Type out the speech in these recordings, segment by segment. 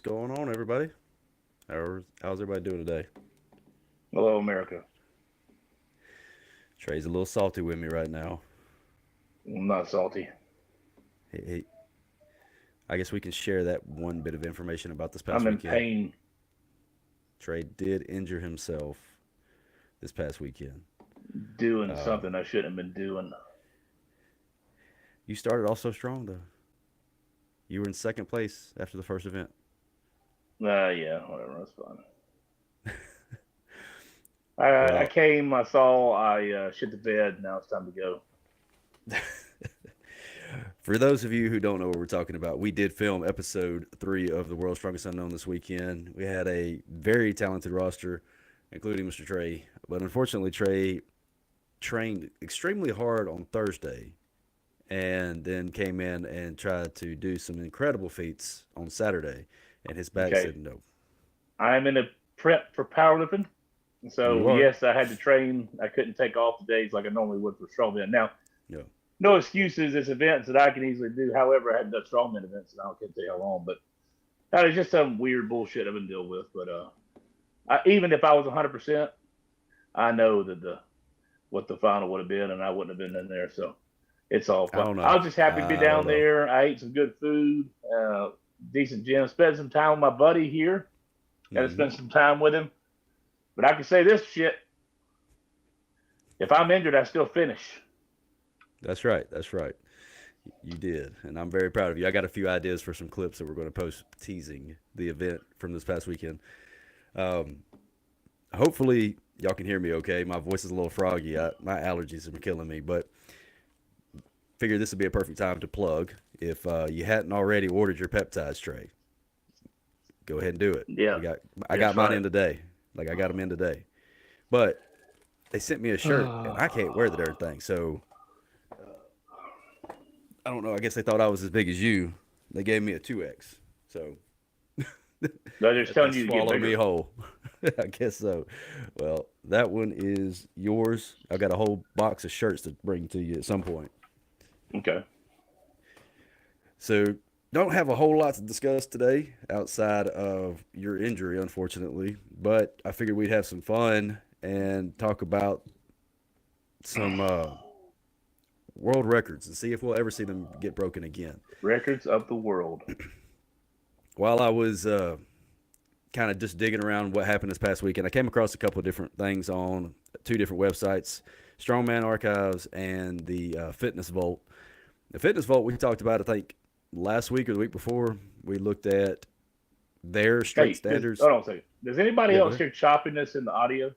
going on, everybody? How's everybody doing today? Hello, America. Trey's a little salty with me right now. I'm not salty. He, I guess we can share that one bit of information about this past I'm in weekend. pain Trey did injure himself this past weekend. doing Uh, something I shouldn't have been doing. you started off so strong, though. You were in second place after the first event. Yeah, whatever. That's fine. I Well, came, I saw, I shit the bed. Now it's time to go. for those of you who don't know what we're talking about, we did film episode 3 of The World's Strongest Unknown this weekend. We had a very talented roster, including Mr. Trey. But unfortunately, Trey trained extremely hard on Thursday and then came in and tried to do some incredible feats on Saturday. And his back Okay. said no. I'm in a prep for powerlifting. You So, are. yes, I had to train. I couldn't take off the days like I normally would for strongman. Now, No. no excuses. It's events that I can easily do. However, I hadn't done strongman events, and I can't tell you how long. But that is just some weird bullshit I've been dealing with. But even if I was 100%, I know that the what the final would have been, and I wouldn't have been in there. So it's all I fun. don't I know. was just happy to be I don't down know. there. I ate some good food, decent gym. Spent some time with my buddy here. Got to Hmm. spend some time with him. But I can say this shit: if I'm injured, I still finish. That's right. That's right. You did. And I'm very proud of you. I got a few ideas for some clips that we're going to post teasing the event from this past weekend. Um, hopefully, y'all can hear me okay. My voice is a little froggy. My allergies are killing me, but figured this would be a perfect time to plug. If you hadn't already ordered your peptides tray, go ahead and do it. Yeah, We got I yeah, got mine try in it. today. Like I got them in today. But they sent me a shirt and I can't wear the darn thing. So I don't know. I guess they thought I was as big as you. They gave me a 2X. So They're just they telling you to get swallowed me bigger. whole. I guess so. Well, that one is yours. I got a whole box of shirts to bring to you at some point. Okay. So don't have a whole lot to discuss today outside of your injury, unfortunately. But I figured we'd have some fun and talk about some world records and see if we'll ever see them get broken again. Records of the world. While I was kind of just digging around what happened this past weekend, I came across a couple of different things on two different websites, Strongman Archives and the Fitness Vault. The Fitness Vault we talked about, I think, last week or the week before. We looked at their strength Hey, standards. hold on a second. Does anybody Yeah, go else ahead. hear choppiness in the audio?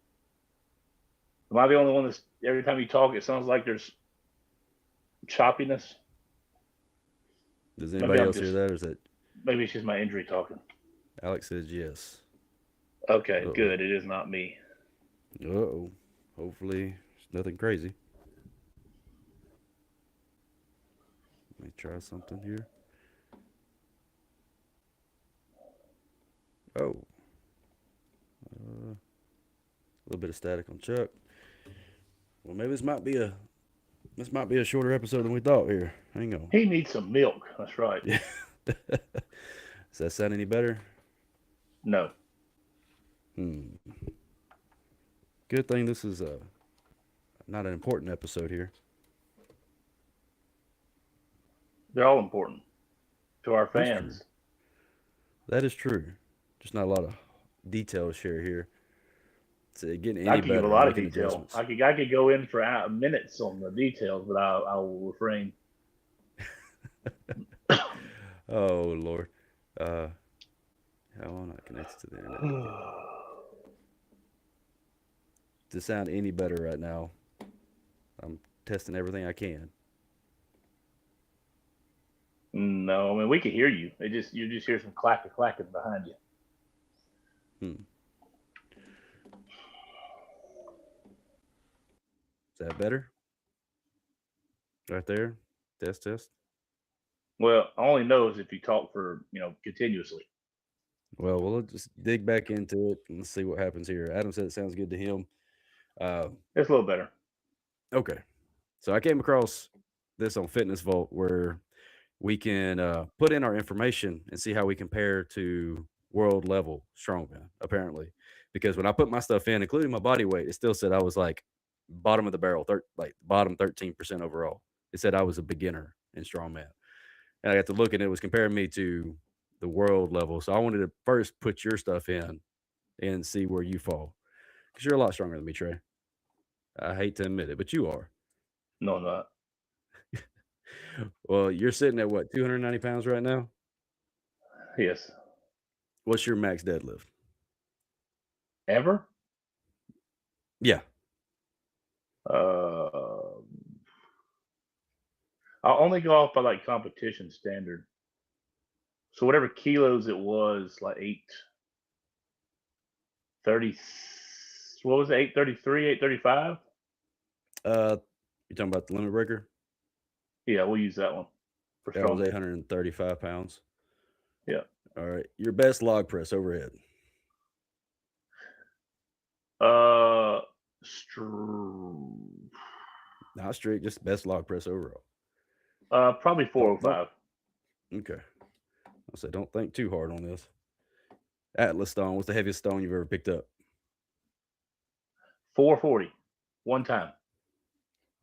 Am I the only one that's every time you talk, it sounds like there's choppiness? Does Maybe anybody I'm else hear just, that, or is that maybe it's just my injury talking. Alex says yes? Uh Okay, oh. good. It is not me. Uh oh. Hopefully, it's nothing crazy. Let me try something here. Oh, a little bit of static on Chuck. Well, maybe this might be a shorter episode than we thought here. Hang on. He needs some milk. That's right. Yeah. Does that sound any better? No, Hmm. Good thing this is not an important episode here. they're all important to our That's true. fans. That is true. Just not a lot of detail to share here. It's getting I any could give a better. I'm lot of making detail. adjustments. I could go in for minutes on the details, but I will refrain. Oh Lord. Uh, how am I not connected to the internet? To sound any better right now, I'm testing everything I can. No, I mean we can hear you. It just you just hear some clacking behind you. Hmm. Is that better? Right there. Test test. Well, I only knows if you talk for continuously. Well, we'll just dig back into it and see what happens here. Adam said it sounds good to him. Uh, It's a little better. okay. So I came across this on Fitness Vault where we can put in our information and see how we compare to world level strongman, apparently. Because when I put my stuff in, including my body weight, it still said I was like bottom of the barrel, like bottom 13% overall. It said I was a beginner in strongman. And I got to look and it was comparing me to the world level. So I wanted to first put your stuff in and see where you fall. Because you're a lot stronger than me, Trey. I hate to admit it, but you are. No, I'm not. Well, you're sitting at what, 290 pounds right now? Yes. What's your max deadlift? Ever? Yeah. Uh, I'll only go off by like competition standard. So whatever kilos it was, like 830. What was it? 833, 835? You're talking about the limit breaker? Yeah, we'll use that one for That was strongman. 835 pounds. Yeah. All right. Your best log press overhead. Not strict, just best log press overall. Probably Don't 405. okay. I'll say don't think too hard on this. Atlas stone. What's the heaviest stone you've ever picked up? 440. One time.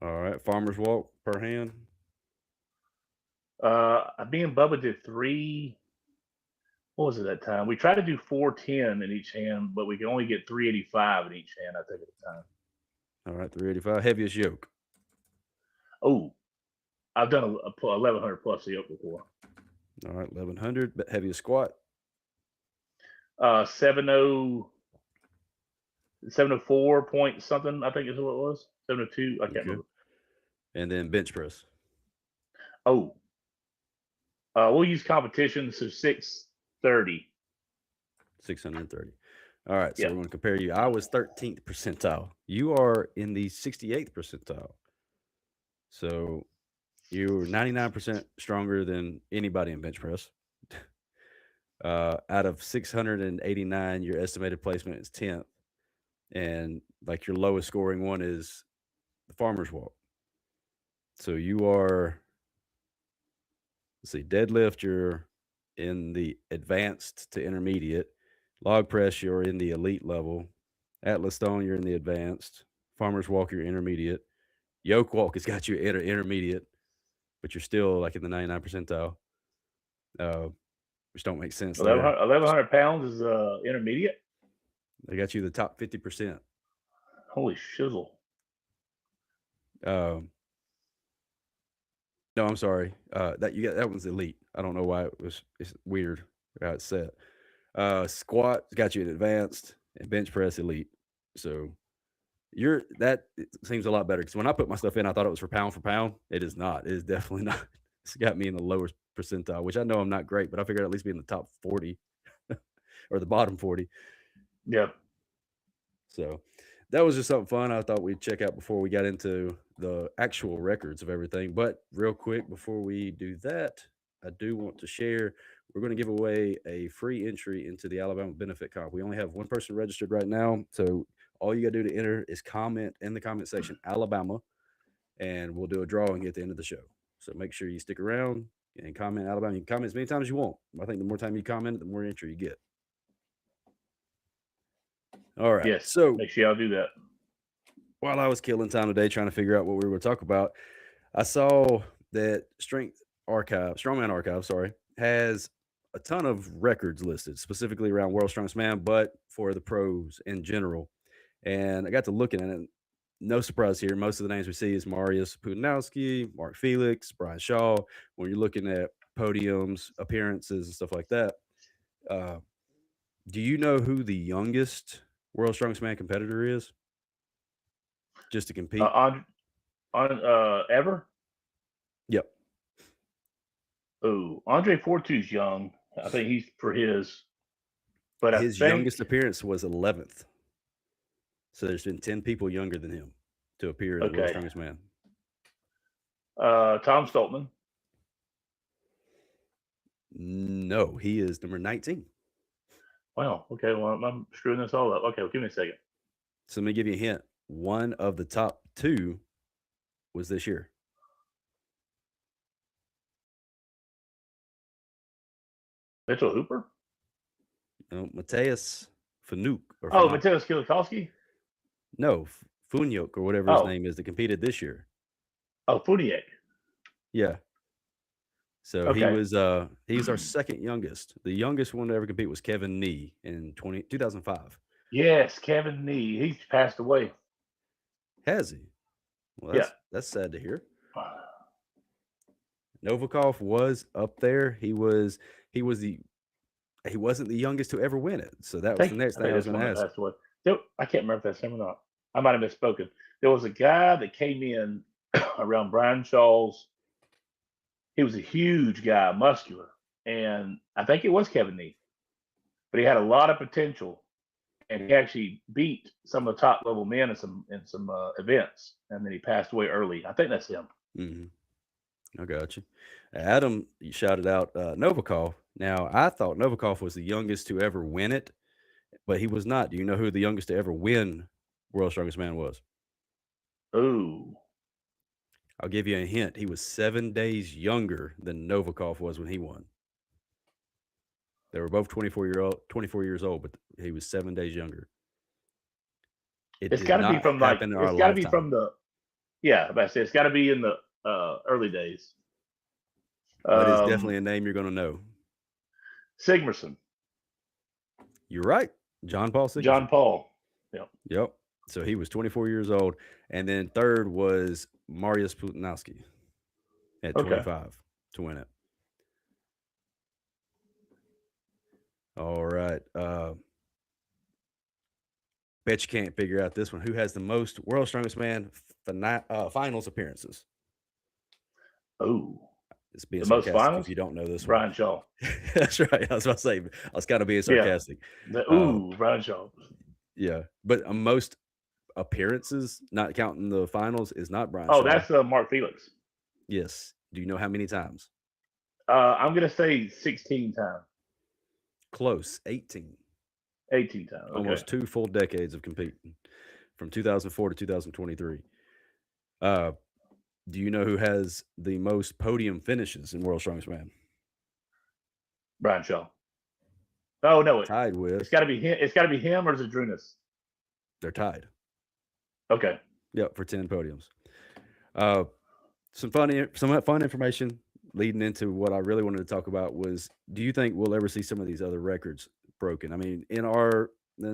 All right. Farmer's walk per hand. Me and Bubba did three. What was it that time? We tried to do 410 in each hand, but we could only get 385 in each hand, I think, at the time. All right. 385. Heaviest yoke. Oh, I've done a 1100 plus yoke before. All right. 1100. Heaviest squat. 70, 704 point something, I think is what it was. 702. I can't remember. And then bench press. Oh, we'll use competition, so 630. 630. All right. So Yeah. we're going to compare you. I was 13th percentile. You are in the 68th percentile. So you're 99% stronger than anybody in bench press. Out of 689, your estimated placement is 10th. And like your lowest scoring one is the farmer's walk. So you are, let's see, deadlift, you're in the advanced to intermediate. Log press, you're in the elite level. Atlas stone, you're in the advanced. Farmer's walk, you're intermediate. Yoke walk has got you at intermediate, but you're still like in the 99 percentile, which don't make sense there. 1100 pounds is intermediate. They got you the top 50%. Holy shizzle. No, I'm sorry. That one's elite. I don't know why it's weird how it's set. Squat got you at advanced and bench press elite. So it seems a lot better because when I put my stuff in, I thought it was for pound. It is not. It is definitely not. It's got me in the lowest percentile, which I know I'm not great, but I figured I'd at least be in the top 40 or the bottom 40. Yeah. So that was just something fun I thought we'd check out before we got into the actual records of everything. But real quick, before we do that, I do want to share we're going to give away a free entry into the Alabama Benefit Comp. We only have one person registered right now. So all you got to do to enter is comment in the comment section, Alabama, and we'll do a drawing at the end of the show. So make sure you stick around and comment Alabama. You can comment as many times as you want. I think the more time you comment, the more entry you get. All right. Yes. So make sure y'all do that. While I was killing time today trying to figure out what we were going to talk about, I saw that Strongman Archive, has a ton of records listed, specifically around World's Strongest Man, but for the pros in general. And I got to looking at it. No surprise here. Most of the names we see is Mariusz Putinowski, Mark Felix, Brian Shaw. When you're looking at podiums, appearances, and stuff like that, do you know who the youngest World's Strongest Man competitor is? Just to compete? Ever? Yep. Oh, Andre Fortu's young. I think he's for his. But his youngest appearance was 11th. So there's been 10 people younger than him to appear in the World's Strongest Man. Tom Stoltman. No, he is number 19. Wow. Okay. Well, I'm screwing this all up. Okay. Well, give me a second. So let me give you a hint. One of the top two was this year. Mitchell Hooper? Mateus Fanuk or Oh, Fanuk. Mateusz Kielikowski. No, Funyuk or whatever his Oh, name is that competed this year. Funiak. Yeah. So Okay. he's our second youngest. The youngest one to ever compete was Kevin Nee in 2005. Yes, Kevin Nee. He's passed away. Has he? Well, Yeah. that's sad to hear. Novikov was up there. He he wasn't the youngest to ever win it. So that was the next I thing think I was that's going one to that ask. passed away. I can't remember if that's him or not. I might have misspoken. There was a guy that came in around Brian Shaw's. He was a huge guy, muscular, and I think it was Kevin Nee. But he had a lot of potential, and he actually beat some of the top level men in some events, and then he passed away early. I think that's him. Hmm. I got you. Adam, you shouted out Novikov. Now, I thought Novikov was the youngest to ever win it, but he was not. Do you know who the youngest to ever win World's Strongest Man was? Ooh, I'll give you a hint. He was 7 days younger than Novikov was when he won. They were both 24 years old, but he was 7 days younger. It it's did got to be not from happen in our it's got to be lifetime, from the yeah. But I say it's got to be in the early days. but it's Um, definitely a name you're going to know. Sigmerson, You're right. John Paul John Sigmerson. Paul. Yeah. Yep. So he was 24 years old. And then third was Mariusz Putinowski at Okay. 25 to win it. All right. Bet you can't figure out this one. Who has the most World's Strongest Man finals appearances? Oh, It's being the most sarcastic if finals, you don't know this one. Brian Shaw. That's right. I was about to say, I was kind of being Yeah. sarcastic. Uh, Brian Shaw. yeah. But most appearances, not counting the finals, is not Brian Oh, Shaw. that's Mark Felix. Yes. Do you know how many times? I'm gonna say 16 times, Close. 18. 18 times. Okay. Almost 2 full decades of competing from 2004 to 2023. Uh, do you know who has the most podium finishes in World's Strongest Man? Brian Shaw. Oh no, Tied it's with, got to be him. It's got to be him or Zadrunas. they're tied. Okay. Yep, for 10 podiums. Uh, some fun information leading into what I really wanted to talk about was, do you think we'll ever see some of these other records broken? I mean, in the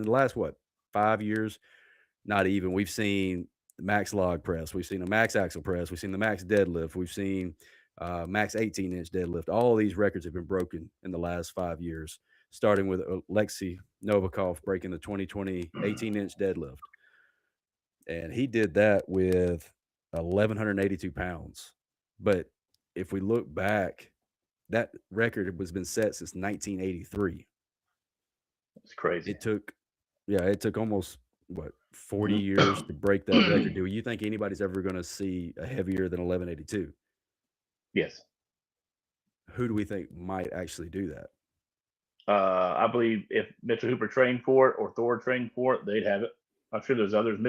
last, what, 5 years, not even, we've seen max log press, we've seen a max axle press, we've seen the max deadlift, we've seen max 18-inch deadlift. All these records have been broken in the last 5 years, starting with Alexei Novikov breaking the 2020 18-inch deadlift. And he did that with 1,182 pounds. But if we look back, that record was been set since 1983. It's crazy. It took, yeah, it took almost what 40 Mhm. years to break that record. Do you think anybody's ever going to see a heavier than 1182? Yes. Who do we think might actually do that? I believe if Mitchell Hooper trained for it or Thor trained for it, they'd have it. I'm sure there's others.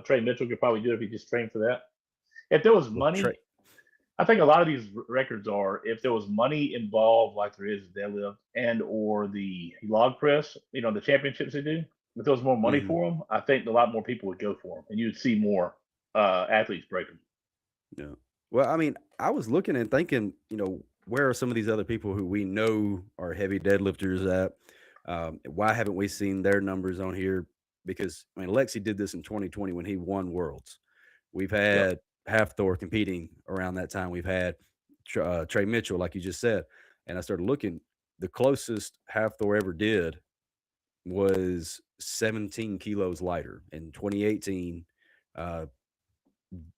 Trey Mitchell could probably do it if he just trained for that. If there was Well, money, I think a lot of these records are if there was money involved, like there is deadlift and or the log press, the championships they do. If there was more money mhm, for them, I think a lot more people would go for them, and you'd see more athletes break them. yeah. Well, I mean, I was looking and thinking, where are some of these other people who we know are heavy deadlifters at? Why haven't we seen their numbers on here? Because I mean, Lexi did this in 2020 when he won Worlds. We've Yep. had Half Thor competing around that time. We've had Trey Mitchell, like you just said, and I started looking. The closest Half Thor ever did was 17 kilos lighter in 2018. Uh,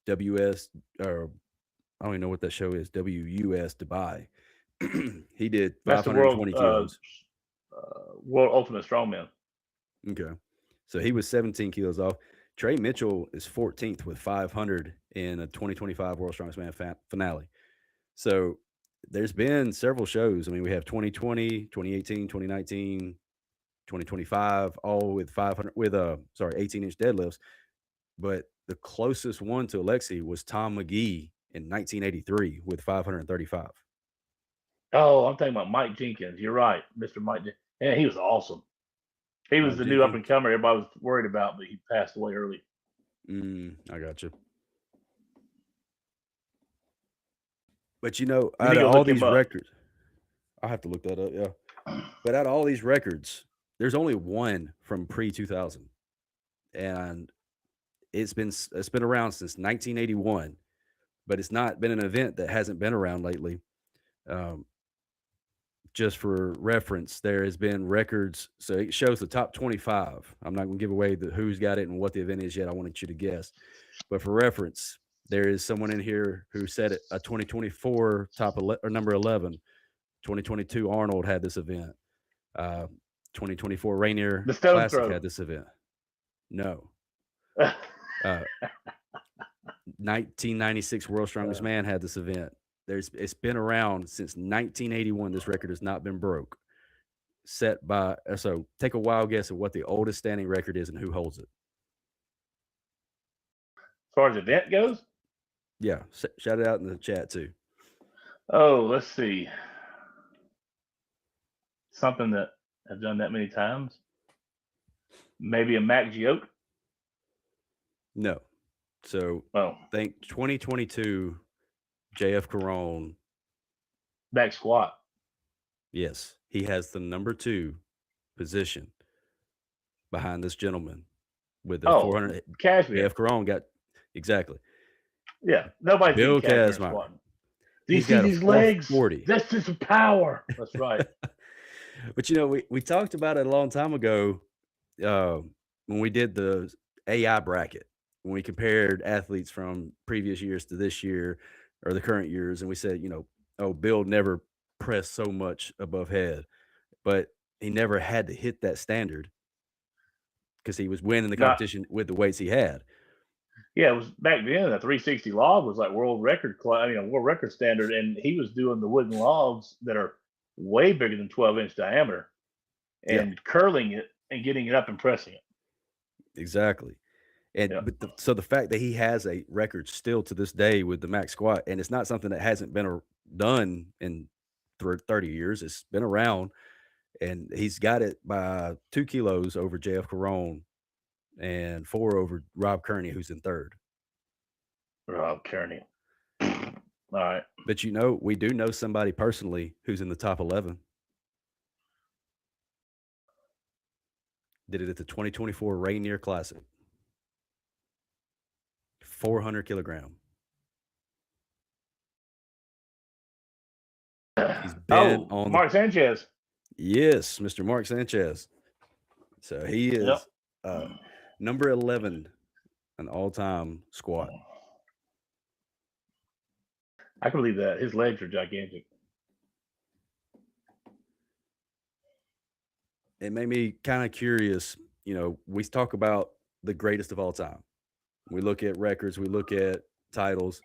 WS or I don't even know what that show is. WUS Dubai. He did That's the 520 kilos. world ultimate strongman. Okay. So he was 17 kilos off. Trey Mitchell is 14th with 500 in a 2025 World Strongest Man finale. So there's been several shows. I mean, we have 2020, 2018, 2019, 2025, all with 500 with 18-inch deadlifts. But the closest one to Alexi was Tom McGee in 1983 with 535. Oh, I'm talking about Mike Jenkins. You're right, Mr. Mike. Yeah, he was awesome. He was the new up JP. and comer everybody was worried about, but he passed away early. I got you. But you know, You out need of to all look him these up. records, I'll have to look that up. Yeah. But out of all these records, there's only one from pre 2000, and it's been around since 1981. But it's not been an event that hasn't been around lately. Um, just for reference, there has been records. So it shows the top 25. I'm not going to give away who's got it and what the event is yet. I wanted you to guess. But for reference, there is someone in here who said it, a 2024 or number 11. 2022 Arnold had this event. Uh, 2024 Rainier The Stone Classic Throw. had this event. No. 1996 World Strongest Man had this event. It's been around since 1981. This record has not been broke. Set by so take a wild guess at what the oldest standing record is and who holds it. As far as event goes, Yeah, shout it out in the chat too. oh, let's see. Something that I've done that many times. Maybe a Mac Gioke. No, so think 2022 JF Caron. Back squat. Yes, he has the number 2 position behind this gentleman with the 400. Cashmere. JF Caron got exactly. Yeah, nobody's Bill beating Cashmere Kazmaier. squatting. Do you He's see got these a legs? 440. That's just power. That's right. But you know, we talked about it a long time ago when we did the AI bracket, when we compared athletes from previous years to this year or the current years, and we said, you know, oh, Bill never pressed so much above head, but he never had to hit that standard because he was winning the competition with the weights he had. Yeah, it was back then. A 360 log was like world record standard, and he was doing the wooden logs that are way bigger than 12-inch diameter, and curling it and getting it up and pressing it. Exactly. And so the fact that he has a record still to this day with the max squat, and it's not something that hasn't been done in 30 years. It's been around, and he's got it by 2 kilos over JF Caron and 4 over Rob Kearney, who's in third. Rob Kearney. All right. But you know, we do know somebody personally who's in the top 11. Did it at the 2024 Rainier Classic. 400 kilogram. He's been on Mark Sanchez. Yes, Mr. Mark Sanchez. So he is number 11 an all-time squat. I can believe that. His legs are gigantic. It made me kind of curious. You know, we talk about the greatest of all time. We look at records, we look at titles.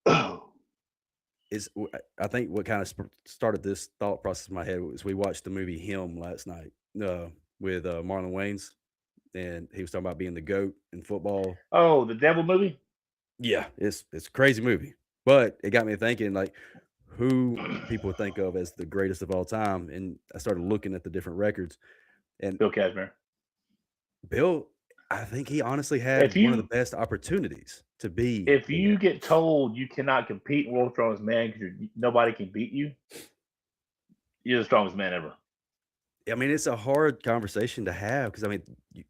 I think what kind of started this thought process in my head was we watched the movie Him last night with Marlon Wayans, and he was talking about being the GOAT in football. Oh, the Devil movie? Yeah, it's a crazy movie, but it got me thinking, like, who people think of as the greatest of all time, and I started looking at the different records. And Bill Kazmaier. Bill, I think he honestly had one of the best opportunities to be. If you get told you cannot compete in World Strongest Man because nobody can beat you, you're the strongest man ever. I mean, it's a hard conversation to have because, I mean,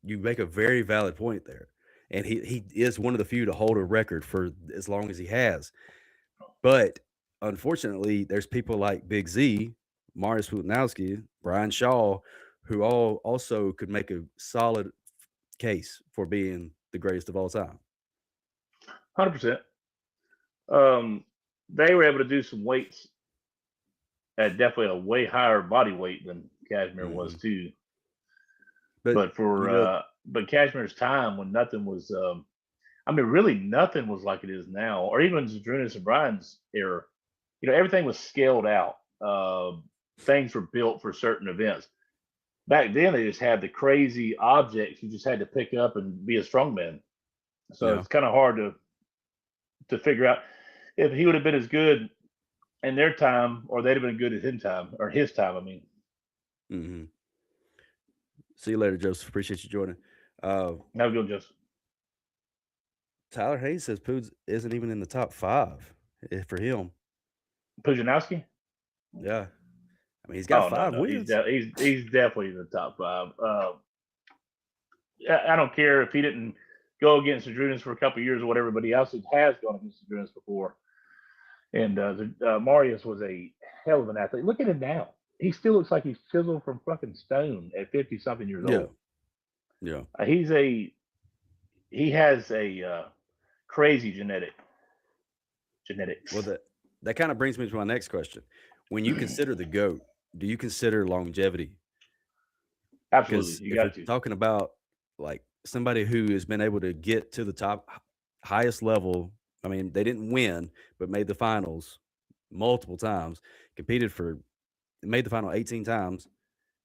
you make a very valid point there. And he is one of the few to hold a record for as long as he has. But unfortunately, there's people like Big Z, Mariusz Putinowski, Brian Shaw, who all also could make a solid case for being the greatest of all time. 100%. They were able to do some weights at definitely a way higher body weight than Kazmaier was too. But for but Kazmier's time when nothing was, I mean, really nothing was like it is now, or even Zadrunas and Brian's era. You know, everything was scaled out. Things were built for certain events. Back then, they just had the crazy objects you just had to pick up and be a strongman. So it's kind of hard to figure out if he would have been as good in their time, or they'd have been good at his time, I mean. See you later, Joseph. Appreciate you joining. No good, Joseph. Tyler Hayes says Poods isn't even in the top 5 for him. Pujanowski? Yeah. I mean, he's got Oh 5 no, wins. he's definitely in the top 5. I don't care if he didn't go against the Drudens for a couple of years or whatever, but he also has gone against the Drudens before. And Marius was a hell of an athlete. Look at him now. He still looks like he's chiseled from fucking stone at 50 something years Yeah. old. Yeah. He has a crazy genetics. Well, that kind of brings me to my next question. When you consider the GOAT, do you consider longevity? Absolutely, Because you if we're got to. talking about like somebody who has been able to get to the highest level, I mean, they didn't win, but made the finals multiple times, made the final 18 times,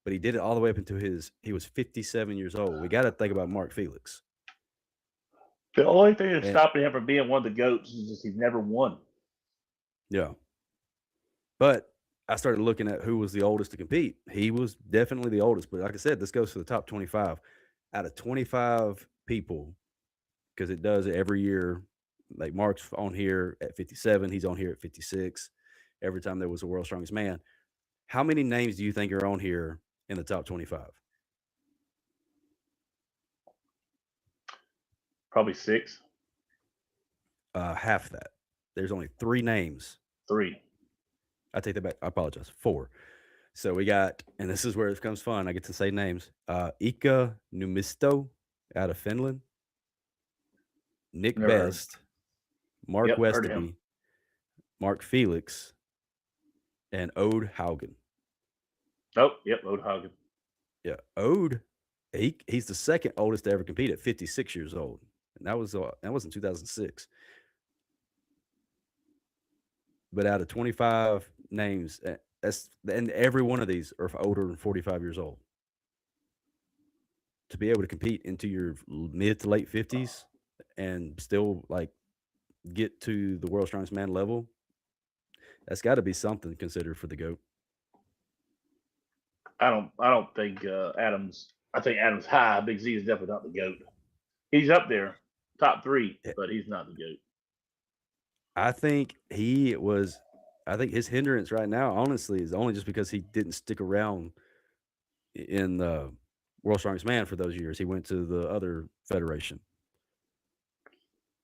but he did it all the way up until he was 57 years old. We got to think about Mark Felix. The only thing that's And stopping him from being one of the goats is just he's never won. yeah. But I started looking at who was the oldest to compete. He was definitely the oldest, but like I said, this goes to the top 25. Out of 25 people, because it does it every year. Like Mark's on here at 57, he's on here at 56. Every time there was a World's Strongest Man. How many names do you think are on here in the top 25? Probably 6, Half that. There's only 3 names. 3. I take that back. I apologize. 4. So we got, and this is where it becomes fun. I get to say names. Ika Numisto out of Finland. Nick Never heard. Best, Mark Yep, heard of him. Westerby, Mark Felix, and Ode Haugen. Oh, yep, Odhagen. Yeah, Ode, he's the second oldest to ever compete at 56 years old, and that was in 2006. But out of 25 names, and every one of these are older than 45 years old. To be able to compete into your mid to late 50s and still like get to the world's strongest man level, that's got to be something considered for the GOAT. I don't think Adams. I think Adams high. Big Z is definitely not the goat. He's up there, top 3, but he's not the goat. I think he was. I think his hindrance right now, honestly, is only just because he didn't stick around in the World's Strongest Man for those years. He went to the other federation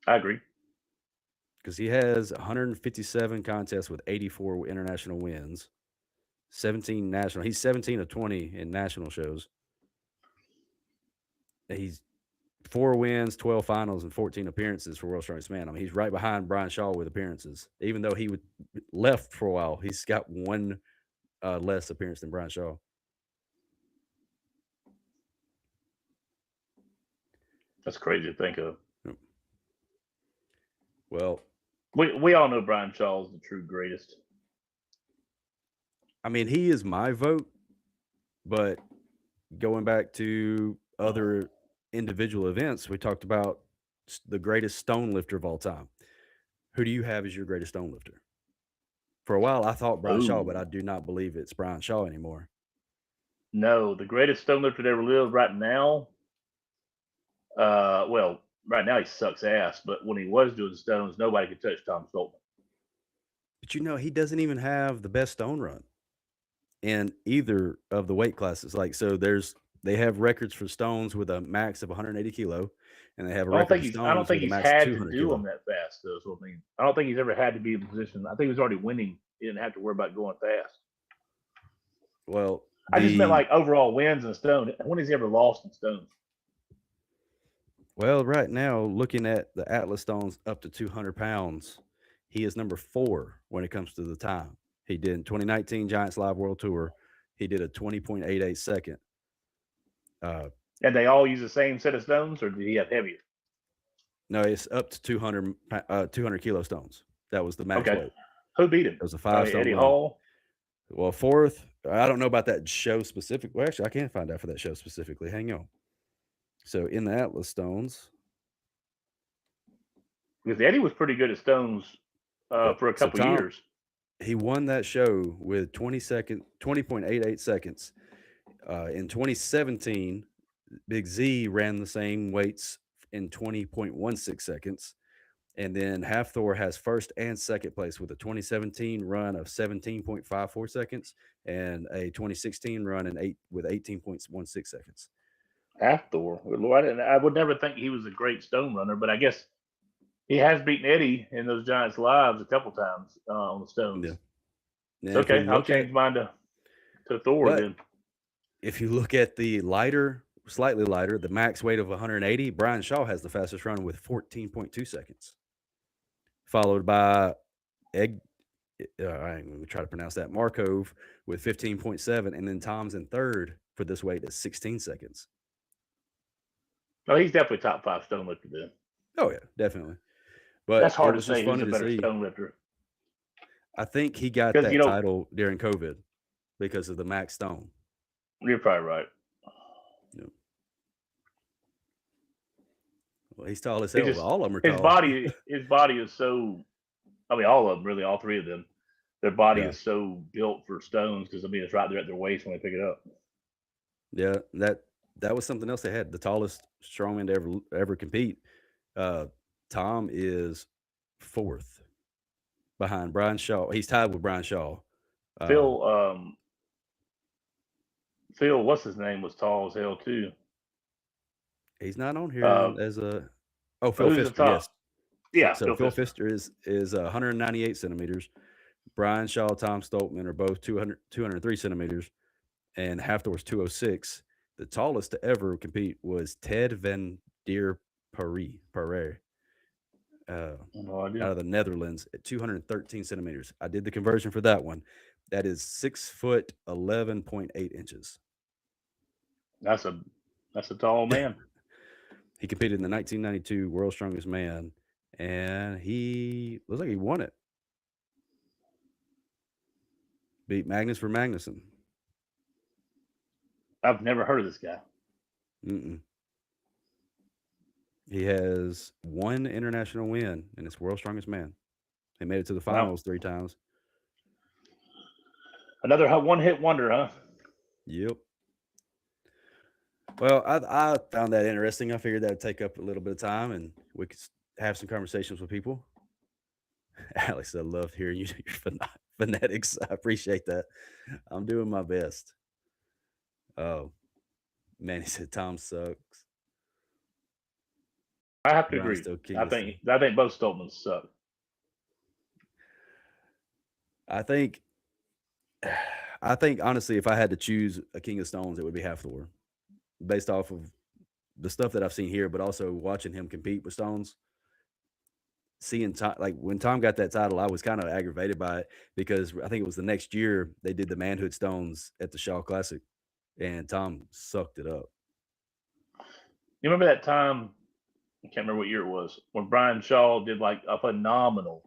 I agree. because he has 157 contests with 84 international wins, 17 national. He's 17 of 20 in national shows. He's 4 wins, 12 finals, and 14 appearances for World's Strongest Man. I mean, he's right behind Brian Shaw with appearances. Even though he left for a while, he's got one less appearance than Brian Shaw. That's crazy to think of. Well, we all know Brian Shaw is the true greatest. I mean, he is my vote, but going back to other individual events, we talked about the greatest stone lifter of all time. Who do you have as your greatest stone lifter? For a while, I thought Brian Shaw, but I do not believe it's Brian Shaw anymore. No, the greatest stone lifter that ever lived right now. Well, right now he sucks ass, but when he was doing stones, nobody could touch Tom Stoltman. But he doesn't even have the best stone run in either of the weight classes. Like, so they have records for stones with a max of 180 kilo, and they have a record for I don't stones think with a he's max of had to 200 do them kilo. that fast, though. So I mean, I don't think he's ever had to be in position. I think he was already winning. He didn't have to worry about going fast. Well, I just meant like overall wins in stone. When has he ever lost in stones? Well, right now, looking at the Atlas stones up to 200 pounds, he is number 4 when it comes to the time. He did in 2019 Giants Live World Tour. He did a 20.88 second. And they all use the same set of stones, or did he have heavier? No, it's up to 200 kilo stones. That was the max weight. Who beat him? It was a 5-stone Eddie run. Hall. Well, 4th. I don't know about that show specific. Well, actually, I can find out for that show specifically. Hang on. So in the Atlas stones, because Eddie was pretty good at stones for a couple years. He won that show with 20.88 seconds. In 2017, Big Z ran the same weights in 20.16 seconds. And then Half Thor has first and second place with a 2017 run of 17.54 seconds and a 2016 run with 18.16 seconds. Half Thor. Good Lord, I would never think he was a great stone runner, but I guess he has beaten Eddie in those Giants lives a couple times on the stones. Yeah. It's And if we okay. I'll look at, change mine to Thor but then. if you look at the slightly lighter, the max weight of 180, Brian Shaw has the fastest run with 14.2 seconds, followed by Egg. I ain't going to try to pronounce that. Markov with 15.7, and then Tom's in third for this weight at 16 seconds. Oh, he's definitely top 5 stone lifter then. Oh yeah, definitely. But That's it hard to was just say who's funny a to better see. stone lifter. I think he got Because, that title during COVID because of the Max Stone. You're probably right. Yeah. Well, he's tall as hell. But all of them are his tall. his body is so. I mean, all of them, really, all three of them. Their body Yeah. is so built for stones because I mean it's right there at their waist when they pick it up. Yeah, that was something else they had. The tallest strongman to ever compete. Tom is fourth behind Brian Shaw. He's tied with Brian Shaw. Phil, what's his name, was tall as hell too. He's not on here as a. Oh, Phil who's the Fister. top? Yes. Yeah, So Phil Fister is 198 centimeters. Brian Shaw, Tom Stoltman are both 203 centimeters, and Half Thor's 206. The tallest to ever compete was Ted van der Parre. No idea. Out of the Netherlands at 213 centimeters. I did the conversion for that one. That is 6 foot 11.8 inches. That's a tall man. He competed in the 1992 World's Strongest Man, and he looks like he won it. Beat Magnus for Magnuson. I've never heard of this guy. Mm-mm. He has one international win, and it's World's Strongest Man. He made it to the finals 3 times. Another one-hit wonder, huh? Yep. Well, I found that interesting. I figured that would take up a little bit of time, and we could have some conversations with people. Alex, I love hearing you do your phonetics. I appreciate that. I'm doing my best. Oh, man, he said Tom sucks. I have to Brian's agree. still king I of think stone. both Stoltmans suck. I think honestly, if I had to choose a King of Stones, it would be Half Thor, based off of the stuff that I've seen here, but also watching him compete with Stones. Seeing Tom, like when Tom got that title, I was kind of aggravated by it because I think it was the next year they did the Manhood Stones at the Shaw Classic, and Tom sucked it up. You remember that time? I can't remember what year it was when Brian Shaw did like a phenomenal.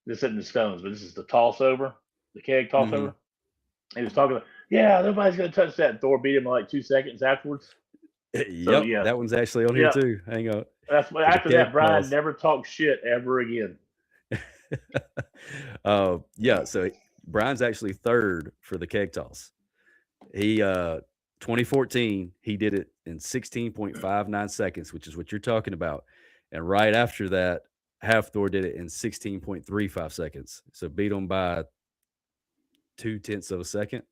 This isn't the Stones, but this is the toss over, the keg toss over. He was talking about, yeah, nobody's gonna touch that. And Thor beat him in like 2 seconds afterwards. Yep, So yeah, that one's actually on here too. Hang on. that's what. After that, Brian never talked shit ever again. Yeah. So Brian's actually third for the keg toss. He 2014 he did it in 16.59 seconds, which is what you're talking about. And right after that, Half Thor did it in 16.35 seconds. So beat him by 0.2 of a second.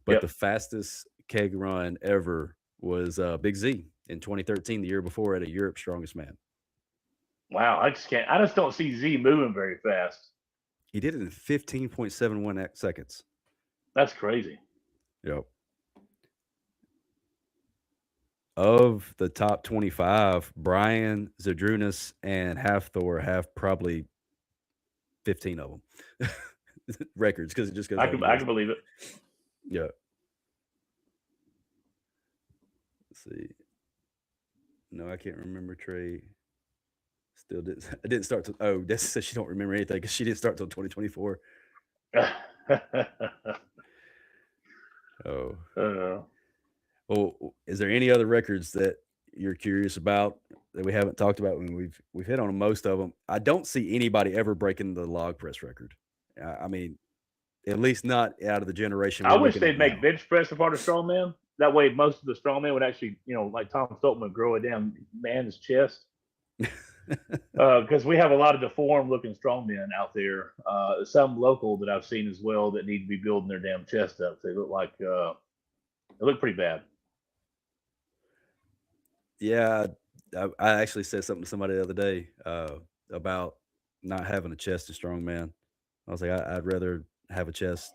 But the fastest keg run ever was Big Z in 2013, the year before, at a Europe Strongest Man. Wow, I just don't see Z moving very fast. He did it in 15.71 seconds. That's crazy. Yep. Of the top 25, Brian, Zadrunas, and Half Thor have probably 15 of them records because it just goes. I can believe it. Yeah. Let's see. No, I can't remember Trey. Still didn't. I didn't start till. Oh, Dessa says she don't remember anything because she didn't start till 2024. Oh. Well, is there any other records that you're curious about that we haven't talked about? When we've hit on most of them. I don't see anybody ever breaking the log press record. I mean, At least not out of the generation I we're wish looking at they'd make now. bench press a part of strongman. That way, most of the strongman would actually, like Tom Stoltman, would grow a damn man's chest. Because we have a lot of deformed looking strongmen out there. Some local that I've seen as well that need to be building their damn chest up. They look like they look pretty bad. Yeah, I actually said something to somebody the other day about not having a chest and strong man. I was like, I'd rather have a chest.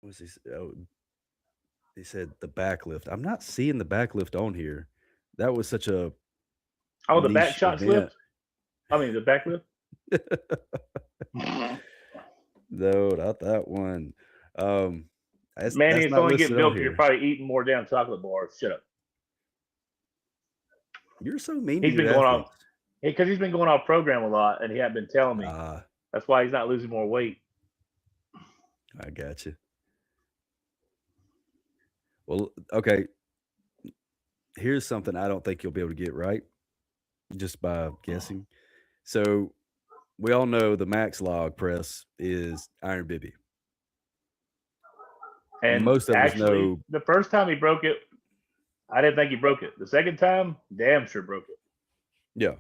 What was he? Oh, he said the back lift. I'm not seeing the back lift on here. That was such a Oh, the back niche shots event. lift. I mean, the back lift. No, not that one. Um, Manny, that's it's not only getting listed on built because you're here. probably eating more damn chocolate bars. Shut up. You're so mean to He's your been going off athletes. because he's been going off program a lot, and he hadn't been telling me. Ah, That's why he's not losing more weight. I got you. Well, okay. Here's something I don't think you'll be able to get right just by guessing. So we all know the max log press is iron bibby. And Most of us actually, know, the first time he broke it, I didn't think he broke it. The second time, damn sure broke it. yeah.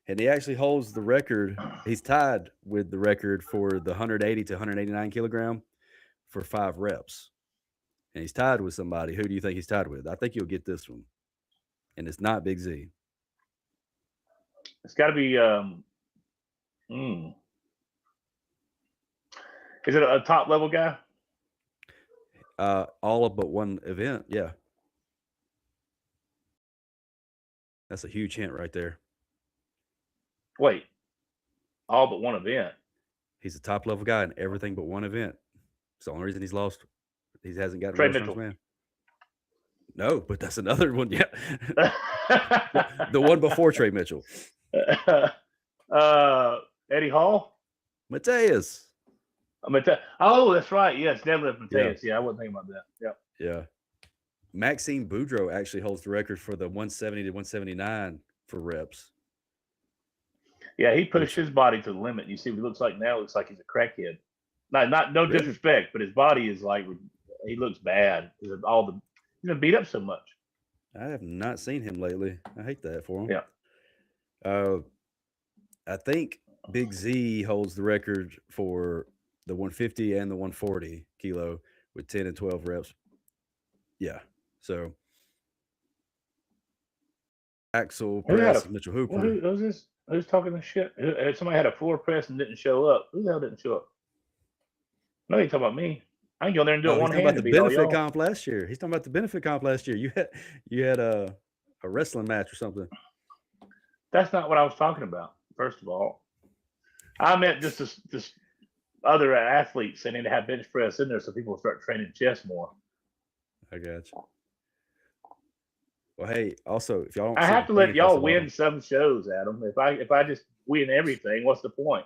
And he actually holds the record. He's tied with the record for the 180 to 189 kilogram for 5 reps. And he's tied with somebody. Who do you think he's tied with? I think you'll get this one. And it's not Big Z. It's got to be. Mm, is it a top level guy? All of but one event. Yeah. That's a huge hint right there. Wait, all but one event. He's a top level guy in everything but one event. It's the only reason he's lost. He hasn't gotten Trey World Mitchell. Strongman. No, but that's another one. Yeah. The one before Trey Mitchell. Eddie Hall. Mateus. Oh, that's right. Yes, deadlift Yeah. Mateus. Yeah, I wasn't thinking about that. Yeah. Yeah. Maxime Boudreau actually holds the record for the 170 to 179 for reps. Yeah, he pushed his body to the limit. You see what he looks like now? It looks like he's a crackhead. No Really? disrespect, but his body is like he looks bad. He's been beat up so much. I have not seen him lately. I hate that for him. Yeah. I think Big Z holds the record for the 150 and the 140 kilo with 10 and 12 reps. Yeah. So Axel Who had Press, a Mitchell Hooper. who's this? Who's talking this shit? Somebody had a floor press and didn't show up. Who the hell didn't show up? No, you talking about me. I can go there and do No, it he's one talking hand about to the beat all benefit y'all. comp last year. He's talking about the benefit comp last year. You had a wrestling match or something. That's not what I was talking about. First of all, I meant just this other athletes. They need to have bench press in there so people will start training chest more. I got you. Well, hey, also if y'all don't I see have the to let thing across y'all the bottom, win some shows, Adam. If I just win everything, what's the point?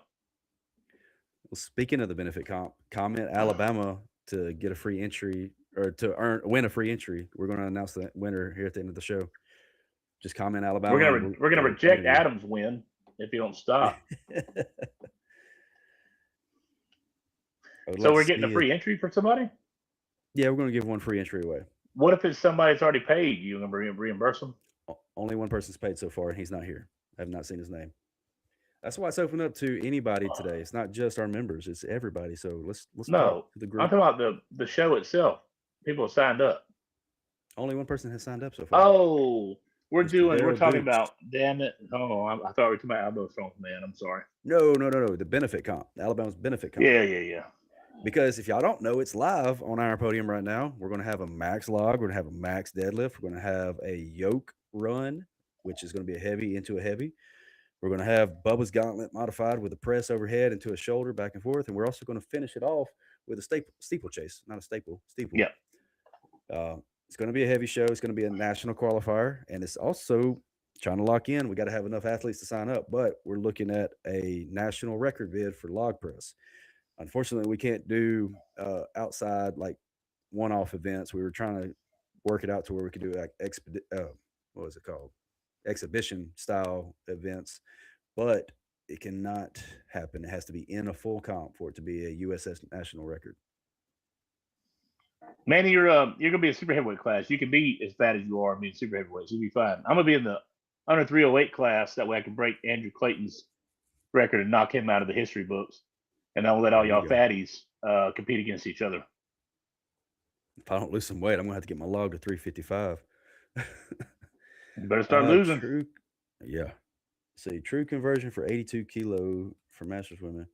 well, speaking of the benefit comp, comment Alabama to get a free entry or to win a free entry. We're going to announce the winner here at the end of the show. Just comment Alabama. We're gonna reject Adam's win if you don't stop. So we're getting a free entry for somebody. Yeah, we're going to give one free entry away. What if it's somebody that's already paid? You gonna reimburse them? Only one person's paid so far, and he's not here. I have not seen his name. That's why it's open up to anybody today. It's not just our members; it's everybody. So let's No, talk to the group. I'm talking about the show itself. People have signed up. Only one person has signed up so far. Oh, we're Daryl talking Dukes. about. Damn it! Oh, I thought we were talking about Alabama Strongman. I'm sorry. No. The benefit comp, Alabama's benefit comp. Yeah. Because if y'all don't know, it's live on our podium right now. We're going to have a max log. We're going to have a max deadlift. We're going to have a yoke run, which is going to be a heavy into a heavy. We're going to have Bubba's gauntlet modified with a press overhead into a shoulder back and forth. And we're also going to finish it off with a steeplechase, not a steeple. Yeah. It's going to be a heavy show. It's going to be a national qualifier. And it's also trying to lock in. We got to have enough athletes to sign up, but we're looking at a national record bid for log press. Unfortunately, we can't do outside like one-off events. We were trying to work it out to where we could do like what was it called? Exhibition style events. But It cannot happen. It has to be in a full comp for it to be a USS national record. Manny, you're gonna be a super heavyweight class. You can be as fat as you are and be super heavyweight. So you'll be fine. I'm gonna be in the under 308 class. That way I can break Andrew Clayton's record and knock him out of the history books. And I'll let all There you y'all go. fatties compete against each other. If I don't lose some weight, I'm gonna have to get my log to 355. You better start losing. True. Yeah. See, true conversion for 82 kilo for masters women.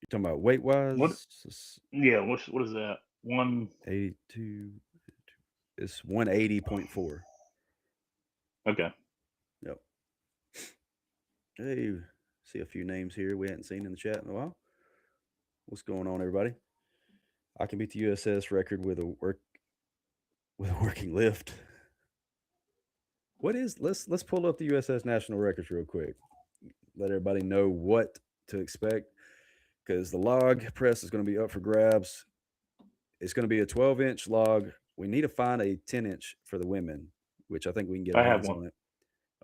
You're talking about weight What? wise? Yeah. What is that? 82. It's 180.4. Okay. Yep. Hey, see a few names here we hadn't seen in the chat in a while. What's going on, everybody? I can beat the USS record with a working lift. What is let's pull up the USS national records real quick. Let everybody know what to expect because the log press is going to be up for grabs. It's going to be a 12-inch log. We need to find a 10-inch for the women, which I think we can get I our have hands one. on it.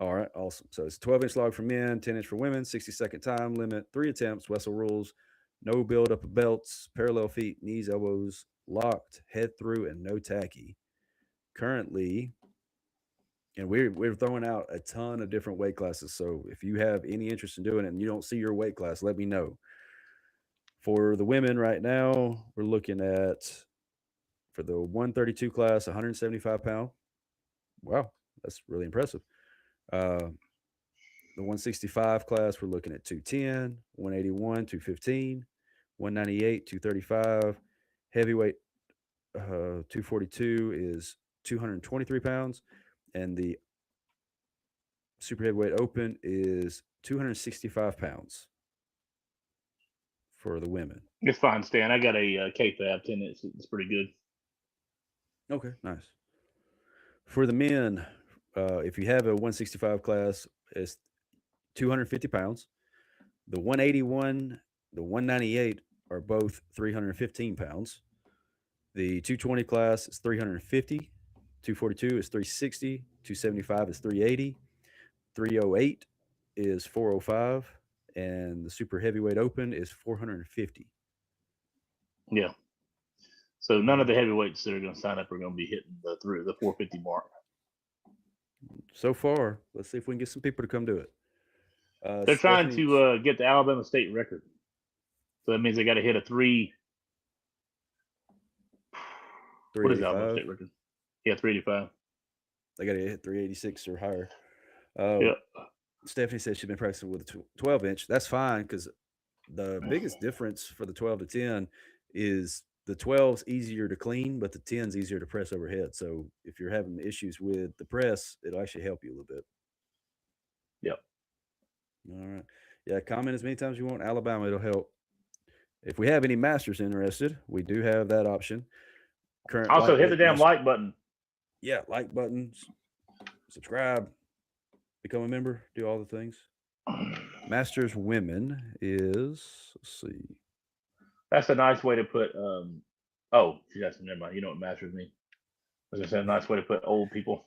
All right, awesome. So it's a 12-inch log for men, 10-inch for women, 60-second time limit, 3 attempts, Wessel rules, no build up of belts, parallel feet, knees, elbows, locked, head through, and no tacky. Currently, and we're throwing out a ton of different weight classes. So if you have any interest in doing it and you don't see your weight class, let me know. For the women right now, we're looking at for the 132 class, 175 pound. Wow, that's really impressive. Uh, the 165 class, we're looking at 210, 181, 215, 198, 235. Heavyweight 242 is 223 pounds. And the super heavyweight open is 265 pounds for the women. It's fine, Stan. I got a K-Fab 10. It's pretty good. Okay, nice. For the men, if you have a 165 class, it's 250 pounds. The 181, the 198 are both 315 pounds. The 220 class is 350. 242 is 360. 275 is 380. 308 is 405. And the super heavyweight open is 450. Yeah. So All none of right. the heavyweights that are going to sign up are going to be hitting the 450 mark. So far, let's see if we can get some people to come do it. They're trying Stephanie, to get the Alabama State record. So that means they got to hit a three. What is the Alabama 385. State record? Yeah, 385. They got to hit 386 or higher. Uh, Yeah. Stephanie said she's been practicing with a 12-inch. That's fine because the biggest difference for the 12 to 10 is the 12's easier to clean, but the 10's easier to press overhead. So if you're having issues with the press, it'll actually help you a little bit. Yep. All right. Yeah, comment as many times as you want. Alabama, it'll help. If we have any masters interested, we do have that option. Current Also, hit the lightweight damn master. like button. Yeah, like buttons, subscribe, become a member, do all the things. Masters women is let's see. That's a nice way to put. Oh, she got some. Never mind. You know what masters mean? I was gonna say a nice way to put old people.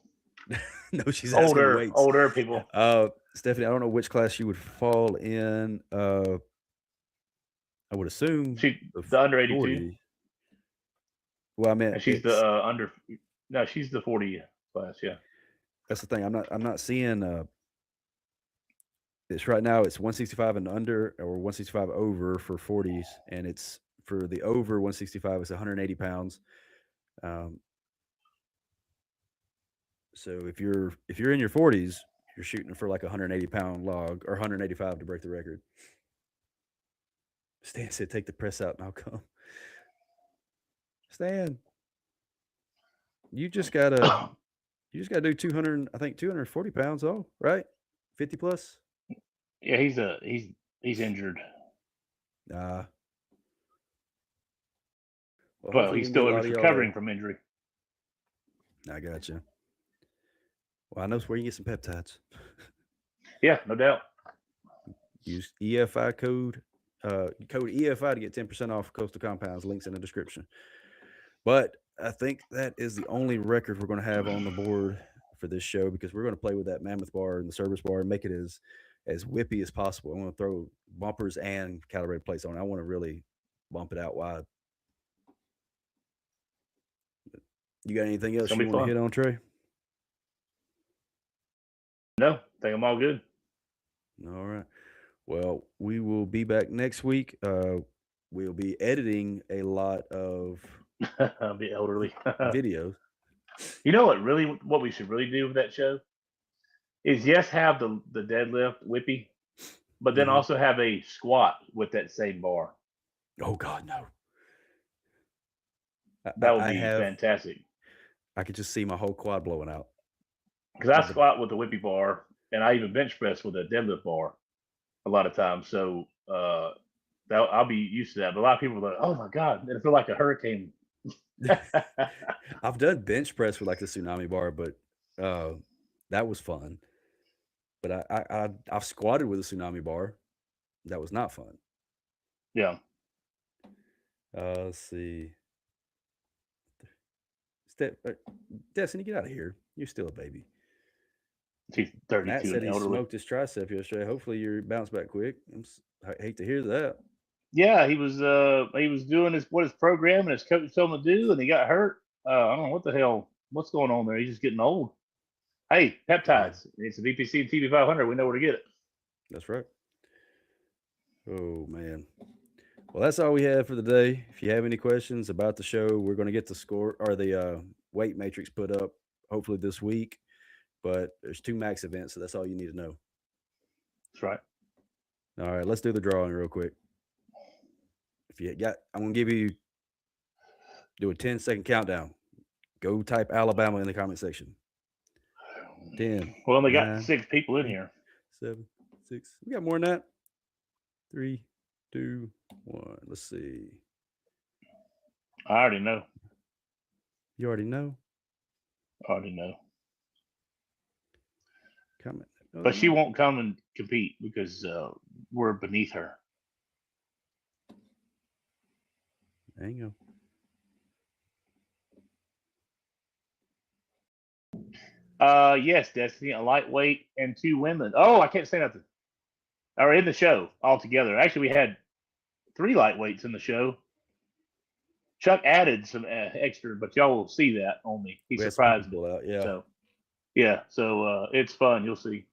No, she's asking weights. Older people. Stephanie, I don't know which class you would fall in. I would assume the The under 82, 40. Well, I meant and she's the it's under. No, she's the 40 class. Yeah. that's the thing. I'm not seeing it's right now it's 165 and under or 165 over for 40s, and it's for the over 165 it's 180 pounds. Um, so if you're in your 40s, you're shooting for like a 180-pound log or 185 to break the record. Stan said, "Take the press out, and I'll come." Stan, you just gotta do 200. I think 240 pounds. Oh, right, 50 plus. Yeah, he's injured. Nah. Well, Well, hopefully we he's can get still a lot was of y'all recovering to. from injury. I got you. Well, I know where you get some peptides. Yeah, no doubt. Use EFI code. Code EFI to get 10% off Coastal Compounds. Links in the description. But I think that is the only record we're going to have on the board for this show because we're going to play with that mammoth bar and the service bar and make it as whippy as possible. I want to throw bumpers and calibrated plates on. I want to really bump it out wide. You got anything It's else gonna you be want to fun. hit on, Trey? No, I think I'm all good. All right. Well, we will be back next week. We'll be editing a lot of I'll be elderly. videos. You know what we should really do with that show is yes, have the deadlift whippy, but then Hmm. also have a squat with that same bar. Oh God, no! That would I be have. fantastic. I could just see my whole quad blowing out. Because I Of the. squat with the whippy bar, and I even bench press with a deadlift bar a lot of times. So I'll be used to that. But a lot of people are like, "Oh my god, it feel like a hurricane." I've done bench press with like the tsunami bar, but uh, that was fun. But I've squatted with a tsunami bar. That was not fun. Yeah, Let's see. Step, Destiny, get out of here. You're still a baby. she's Matt 32 said and he elderly. smoked his tricep yesterday. Hopefully, you're bounced back quick. I hate to hear that. Yeah, he was doing his program and his coach told him to do, and he got hurt. I don't know what the hell what's going on there. He's just getting old. Hey, Yeah, peptides. It's a VPC and TB500. We know where to get it. that's right. Oh man. Well, that's all we have for the day. If you have any questions about the show, we're going to get the score or the weight matrix put up hopefully this week. But there's 2 max events, so that's all you need to know. That's right. All right, let's do the drawing real quick. If you got, I'm going to give you do a 10-second countdown. Go type Alabama in the comment section. 10, We only got 9, 6 people in 8, here. 7, 6. We got more than that. 3, 2, 1. Let's see. I already know. You already know. I already know. Comment. No, But they're she not. won't come and compete because we're beneath her. There you go. Yes, Destiny, a lightweight and 2 women. Oh, I can't say nothing. Or in the show altogether. Actually, we had 3 lightweights in the show. Chuck added some extra, but y'all will see that on me. He We had some people surprised me. pull out. Yeah. So, yeah, so it's fun. You'll see.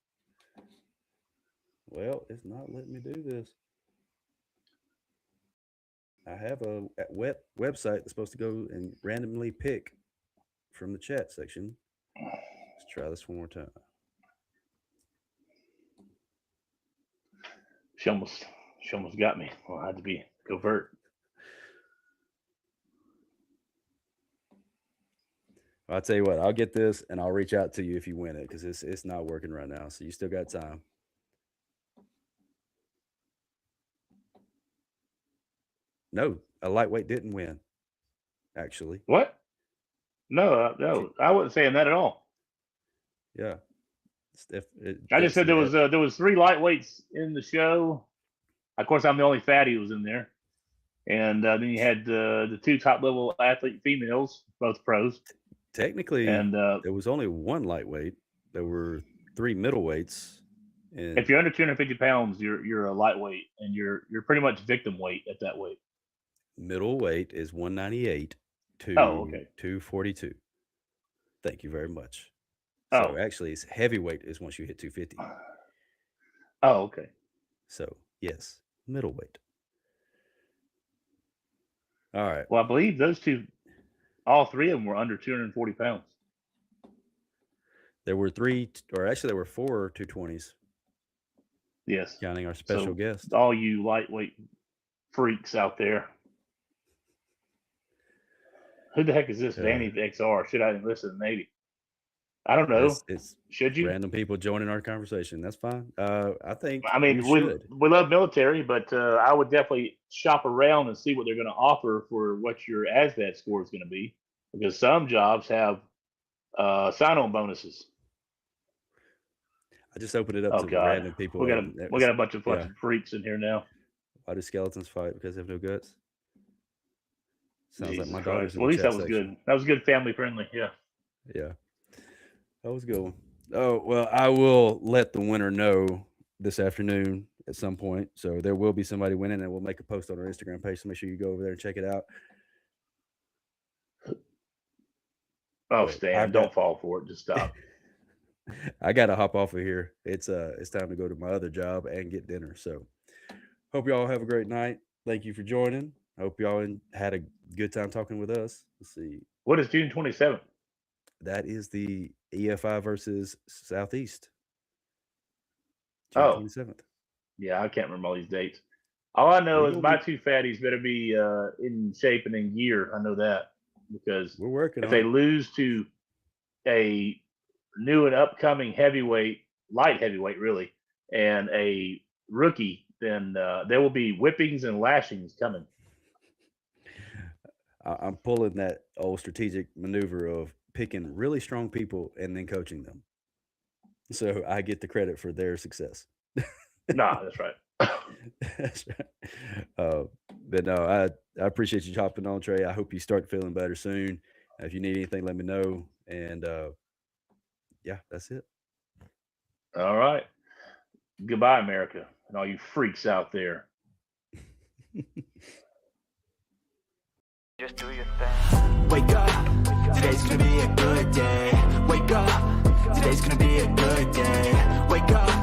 Well, it's not letting me do this. I have a website that's supposed to go and randomly pick from the chat section. Let's try this one more time. She almost got me. Well, I had to be covert. I'll tell you what, I'll get this and I'll reach out to you if you win it because it's not working right now. So you still got time. No, a lightweight didn't win, actually. What? No, no, I wasn't saying that at all. Yeah. I just said Destiny had, there was 3 lightweights in the show. Of course, I'm the only fatty who was in there. And then you had the 2 top level athlete females, both pros. technically, And there was only 1 lightweight. There were 3 middleweights. And if you're under 250 pounds, you're a lightweight, and you're pretty much victim weight at that weight. middleweight is 198 to Oh, okay. 242. Thank you very much. So Oh, actually, it's heavyweight is once you hit 250. oh, okay. So yes, middleweight. All right. Well, I believe those 2, all 3 of them were under 240 pounds. There were 3, or actually there were 4 220s, Yes. counting our special So guest. all you lightweight freaks out there. Who the heck is this Vanny XR? Should I listen to maybe? I don't know. It's Should you? random people joining our conversation. That's fine. I think I mean, we should. we love military, but I would definitely shop around and see what they're going to offer for what your ASVAB score is going to be, because some jobs have sign-on bonuses. I just opened it up Oh to God, random people. we got a bunch of yeah. freaks in here now. Why do skeletons fight? Because they have no guts. Sounds Jesus like my Christ. daughter's in Well, the at least chat that was section. good. That was good, family friendly. Yeah. Yeah. That was a good one. Oh, well, I will let the winner know this afternoon at some point. So there will be somebody winning, and we'll make a post on our Instagram page. So make sure you go over there and check it out. Oh, Stan, don't fall for it. Just stop. I got to hop off of here. It's time to go to my other job and get dinner. So hope y'all have a great night. Thank you for joining. I hope y'all had a good time talking with us. Let's see. What is June 27th? That is the EFI versus Southeast. June 27th. Yeah, I can't remember all these dates. All I know is my two fatties better be in shape and in gear. I know that because we're working. If they lose to a new and upcoming light heavyweight, really, and a rookie, then there will be whippings and lashings coming. I'm pulling that old strategic maneuver of picking really strong people and then coaching them. So I get the credit for their success. Nah, that's right. That's right. But no, I appreciate you hopping on, Trey. I hope you start feeling better soon. If you need anything, let me know. And yeah, that's it. All right. Goodbye, America, and all you freaks out there. Just do your thing. Wake up, today's gonna be a good day. Wake up, today's gonna be a good day. Wake up.